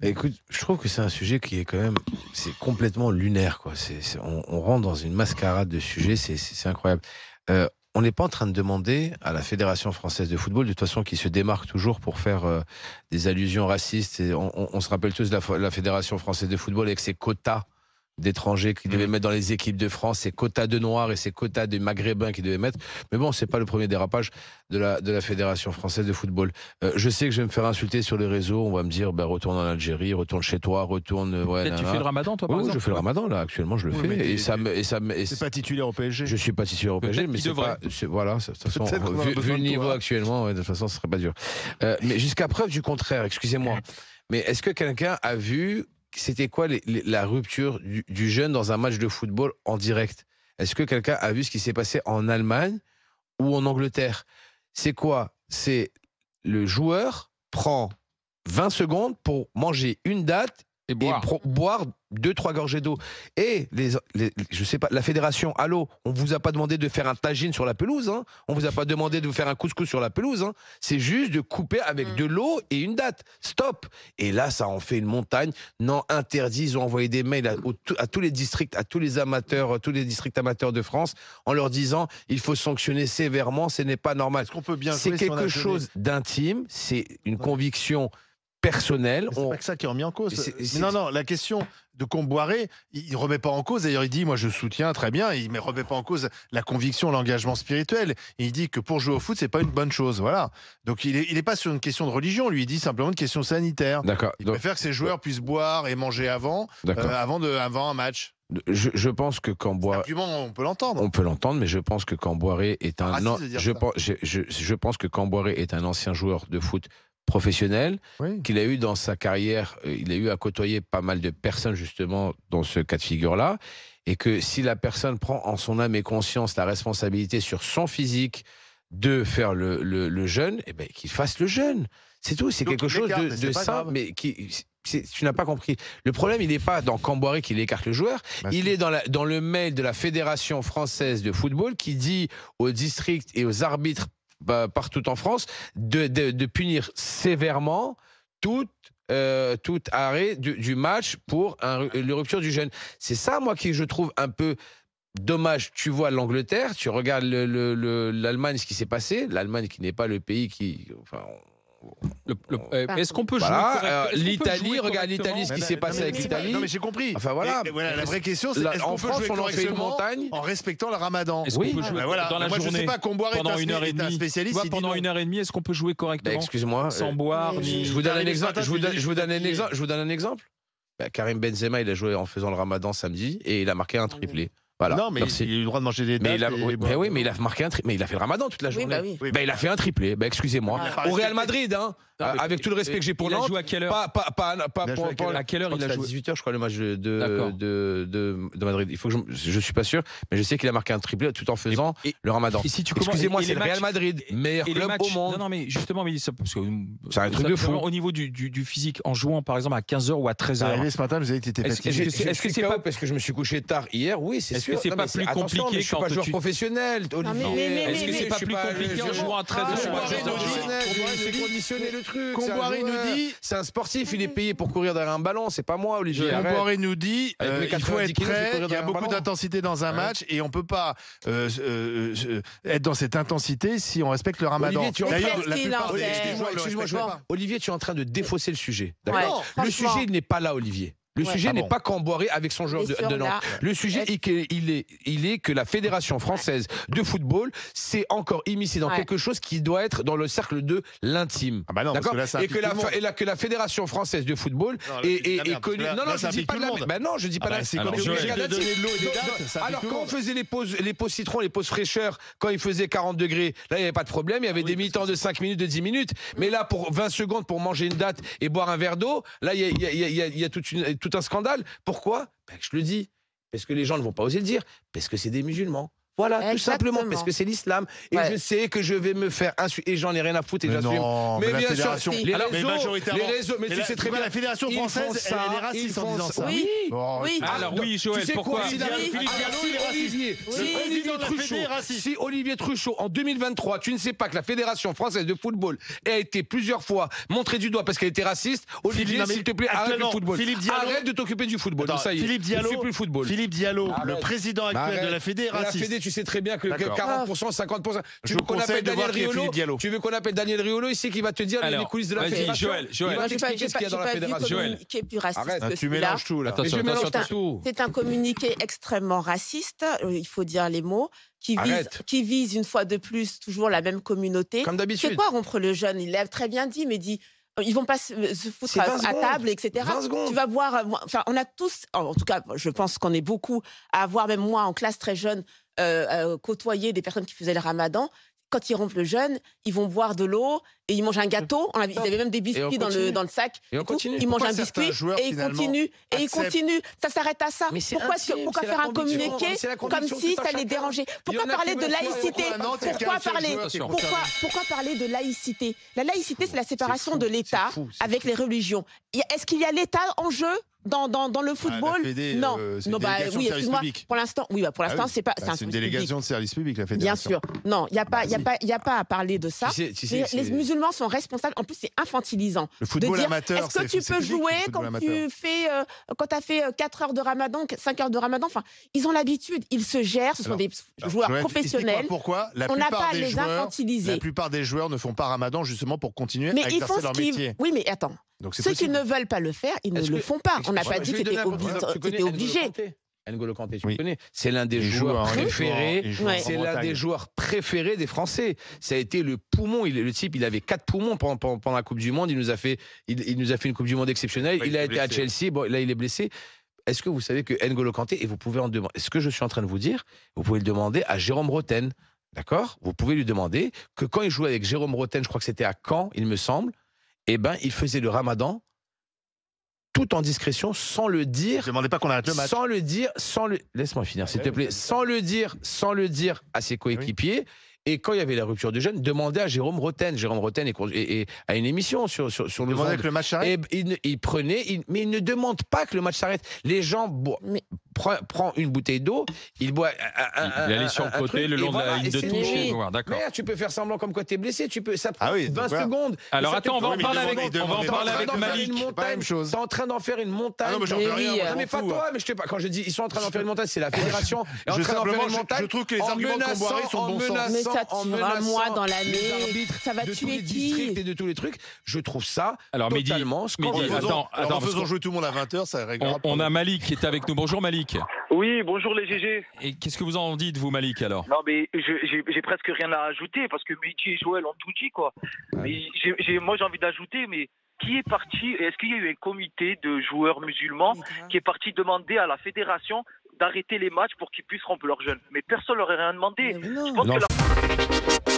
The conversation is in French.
Écoute, je trouve que c'est un sujet qui est quand même, c'est complètement lunaire, quoi. On rentre dans une mascarade de sujets, c'est incroyable. Euh, on n'est pas en train de demander à la Fédération française de football, de toute façon, qui se démarque toujours pour faire des allusions racistes. Et on se rappelle tous de la Fédération française de football avec ses quotas d'étrangers qu'ils devaient mettre dans les équipes de France, ses quotas de noirs et ses quotas de maghrébins qu'ils devaient mettre. Mais bon, c'est pas le premier dérapage de la Fédération française de football. Je sais que je vais me faire insulter sur les réseaux. On va me dire, bah, retourne en Algérie, retourne chez toi, retourne. Ouais, Tu fais le ramadan, toi, par oui, exemple? je fais le ramadan, là, actuellement, je le fais. Et ça me. C'est pas titulaire au PSG. Je suis pas titulaire au PSG, mais c'est pas. Voilà, de toute façon, vu le niveau actuellement, ouais, de toute façon, ce serait pas dur. Mais jusqu'à preuve du contraire, excusez-moi. Mais est-ce que quelqu'un a vu c'était quoi la rupture du jeune dans un match de football en direct? Est-ce que quelqu'un a vu ce qui s'est passé en Allemagne ou en Angleterre? C'est quoi? C'est le joueur prend 20 secondes pour manger une date Et boire. boire 2-3 gorgées d'eau. Et je sais pas, la fédération, allô, on vous a pas demandé de faire un tagine sur la pelouse, hein. On vous a pas demandé de vous faire un couscous sur la pelouse, hein. C'est juste de couper avec de l'eau et une date. Stop. Et là, ça en fait une montagne. Non, interdit. Ils ont envoyé des mails à tous les districts, à tous les amateurs, tous les districts amateurs de France, en leur disant, il faut sanctionner sévèrement, ce n'est pas normal. Est-ce qu'on peut bien C'est quelque chose d'intime, c'est une conviction personnelle. C'est pas que ça qui est remis en cause. Mais non, la question de Comboiré, il ne remet pas en cause. D'ailleurs, il dit, moi, je soutiens très bien. Il ne remet pas en cause la conviction, l'engagement spirituel. Et il dit que pour jouer au foot, c'est pas une bonne chose. Voilà. Donc, il est pas sur une question de religion. Lui, il dit simplement une question sanitaire. D'accord. Il préfère que ses joueurs puissent boire et manger avant un match. Je pense que Argument, on peut l'entendre. On peut l'entendre, mais je pense que Camboiré est je pense que Camboiré est un ancien joueur de foot professionnel, qu'il a eu dans sa carrière, il a eu à côtoyer pas mal de personnes justement dans ce cas de figure-là, et que si la personne prend en son âme et conscience la responsabilité sur son physique de faire le jeûne, eh ben, qu'il fasse le jeûne. C'est tout, c'est quelque chose de simple, mais tu n'as pas compris. Le problème, il n'est pas dans Camboiré qu'il écarte le joueur, il est dans le mail de la Fédération française de football qui dit aux districts et aux arbitres partout en France de punir sévèrement tout arrêt du match pour la rupture du jeûne. C'est ça, moi, qui je trouve un peu dommage. Tu vois l'Angleterre, tu regardes l'Allemagne, ce qui s'est passé, l'Allemagne qui n'est pas le pays qui... Enfin, est-ce qu'on peut jouer l'Italie, regarde l'Italie, ce qui s'est passé avec l'Italie. Non, mais j'ai compris. Enfin voilà. La vraie question, c'est est-ce qu'on peut jouer correctement en respectant le ramadan? Est-ce qu'on peut jouer dans la journée? Je sais pas, Comboiré pendant une heure et demie, spécialiste. Pendant une heure et demie, est-ce qu'on peut jouer correctement? Excuse-moi. Sans boire, ni... Je vous donne un exemple. Je vous donne un exemple. Karim Benzema, il a joué en faisant le ramadan samedi et il a marqué un triplé. Voilà. Non, mais il a eu le droit de manger des dates. Mais il a marqué un triplé. Mais il a fait le ramadan toute la journée. Il a fait un triplé. Excusez-moi. Au Real Madrid, hein. Avec tout le respect que j'ai pour Nantes. Il a joué à quelle heure? À quelle heure il a joué? À 18h, je crois, le match de Madrid. Il faut que je suis pas sûr, mais je sais qu'il a marqué un triplé tout en faisant le ramadan. Excusez-moi, c'est le Real Madrid, meilleur club au monde. Non, mais justement, c'est un truc de fou. Au niveau du physique, en jouant par exemple à 15h ou à 13h. Ce matin, vous avez été fatigué. Est-ce que c'est pas parce que je me suis couché tard hier? Oui, c'est sûr. Est-ce que c'est pas plus compliqué quand je suis pas joueur professionnel, Olivier? Est-ce que c'est pas plus compliqué en jouant à 13h? C'est conditionné le truc. Comboiré nous dit, c'est un sportif, il est payé pour courir derrière un ballon, c'est pas moi, Olivier. Comboiré nous dit, il faut être prêt, il y a beaucoup d'intensité dans un match et on peut pas être dans cette intensité si on respecte le ramadan. Olivier, tu es en train de défausser le sujet. D'accord. Le sujet n'est pas là, Olivier. Le sujet n'est pas Camboiré avec son joueur de Nantes. Le sujet il est que la Fédération française de football s'est encore immiscée dans quelque chose qui doit être dans le cercle de l'intime. D'accord. Et que la Fédération française de football est connue. Non, je dis pas de la merde. Non, je dis pas de la alors quand on faisait les pauses citron, les pauses fraîcheur, quand il faisait 40 degrés, là il n'y avait pas de problème, il y avait des mi-temps de 5 minutes, de 10 minutes. Mais là, pour 20 secondes pour manger une date et boire un verre d'eau, là il y a tout un scandale. Pourquoi? Je le dis. Parce que les gens ne vont pas oser le dire. Parce que c'est des musulmans. Voilà, tout simplement, parce que c'est l'islam. Et je sais que je vais me faire insulter. Et j'en ai rien à foutre. Et non, mais bien sûr, les réseaux, mais tu sais très bien, la fédération française, elle est raciste en disant ça. Oui. Alors oui, Joël, pourquoi Si Olivier Truchot, en 2023, tu ne sais pas que la Fédération française de football a été plusieurs fois montrée du doigt parce qu'elle était raciste, Olivier, s'il te plaît, arrête le football. Arrête de t'occuper du football. Ça y est, Philippe Diallo, le président actuel de la Fédération. La Fédé, tu sais très bien que 40%, 50%. Tu veux qu'on appelle Daniel Riolo? Tu veux qu'on appelle Daniel Riolo ici qui va te dire les coulisses de la Fédération? Joël. Moi, j'ai pas vu communiqué plus raciste. Tu mélanges tout là. C'est un communiqué extrêmement raciste, il faut dire les mots, qui vise une fois de plus toujours la même communauté. Comme d'habitude. C'est quoi rompre le jeûne? Il l'a très bien dit, mais dit ils vont pas se foutre à table, etc. Tu vas voir, enfin, on a tous, en tout cas, je pense qu'on est beaucoup à avoir, même moi en classe très jeune, côtoyé des personnes qui faisaient le ramadan. Quand ils rompent le jeûne, ils vont boire de l'eau et ils mangent un gâteau. Ils avaient même des biscuits dans le sac. Ils mangent un biscuit et ils continuent. Et ils continuent. Ça s'arrête à ça. Pourquoi faire un communiqué comme si ça les dérangeait? Pourquoi parler de laïcité? Pourquoi parler de laïcité? La laïcité, c'est la séparation de l'État avec les religions. Est-ce qu'il y a l'État en jeu dans le football? Non. Oui, excuse-moi. Pour l'instant, c'est pas. C'est une délégation de service public, la fédération. Bien sûr. Non, il y a pas à parler de ça. Les musulmans sont responsables. En plus, c'est infantilisant. Le football amateur. Est-ce que tu peux jouer quand tu as fait 4 heures de Ramadan, 5 heures de Ramadan? Enfin, ils ont l'habitude. Ils se gèrent. Ce sont des joueurs professionnels. Pourquoi on n'a pas à les infantiliser. La plupart des joueurs ne font pas Ramadan justement pour continuer à exercer leur métier. Oui, mais attends. Ceux qui ne veulent pas le faire, ils ne le font pas. On n'a pas dit que c'était obligé. N'Golo Kanté, tu connais. C'est l'un des joueurs préférés. C'est l'un des joueurs préférés des Français. Ça a été le poumon. Le type, il avait 4 poumons pendant la Coupe du Monde. Il nous a fait une Coupe du Monde exceptionnelle. Il a été à Chelsea. Bon, là, il est blessé. Est-ce que vous savez que N'Golo Kanté, et vous pouvez en demander, ce que je suis en train de vous dire, vous pouvez le demander à Jérôme Roten. D'accord? Vous pouvez lui demander que quand il jouait avec Jérôme Roten, je crois que c'était à Caen, il me semble, il faisait le Ramadan tout en discrétion, sans le dire. Ne demandez pas qu'on arrête le match. Sans le dire, laisse-moi finir, s'il te plaît. Sans le dire à ses coéquipiers. Et quand il y avait la rupture du jeûne, demandez à Jérôme Roten. Jérôme Roten est à une émission sur le Demandez que le match s'arrête. Il prenait, mais il ne demande pas que le match s'arrête. Les gens prend une bouteille d'eau, il boit il allait sur le côté le long de la ligne de touche. D'accord. Mais tu peux faire semblant comme quoi t'es blessé. Ça prend 20 secondes. Alors attends, on va en parler avec Malik. T'es en train d'en faire une montagne. Non, mais j'en fais rien. Mais pas toi. Mais je sais pas. Quand je dis ils sont en train d'en faire une montagne, c'est la fédération. Je trouve que les arguments de Comboiré sont de bon sens. Mais ça tuera moi dans l'année. Ça va tuer qui? Et de tous les trucs. Je trouve ça totalement scandaleux. En faisant jouer tout le monde à 20h, ça réglera. On a Malik qui est avec nous. Bonjour Malik. Oui, bonjour les GG. Et qu'est-ce que vous en dites, vous, Malik, alors? Non, mais j'ai presque rien à ajouter parce que Mehdi et Joël ont tout dit, quoi. Mais moi, j'ai envie d'ajouter, mais qui est parti? Est-ce qu'il y a eu un comité de joueurs musulmans qui est parti demander à la fédération d'arrêter les matchs pour qu'ils puissent rompre leur jeûne? Mais personne leur a rien demandé. Je pense que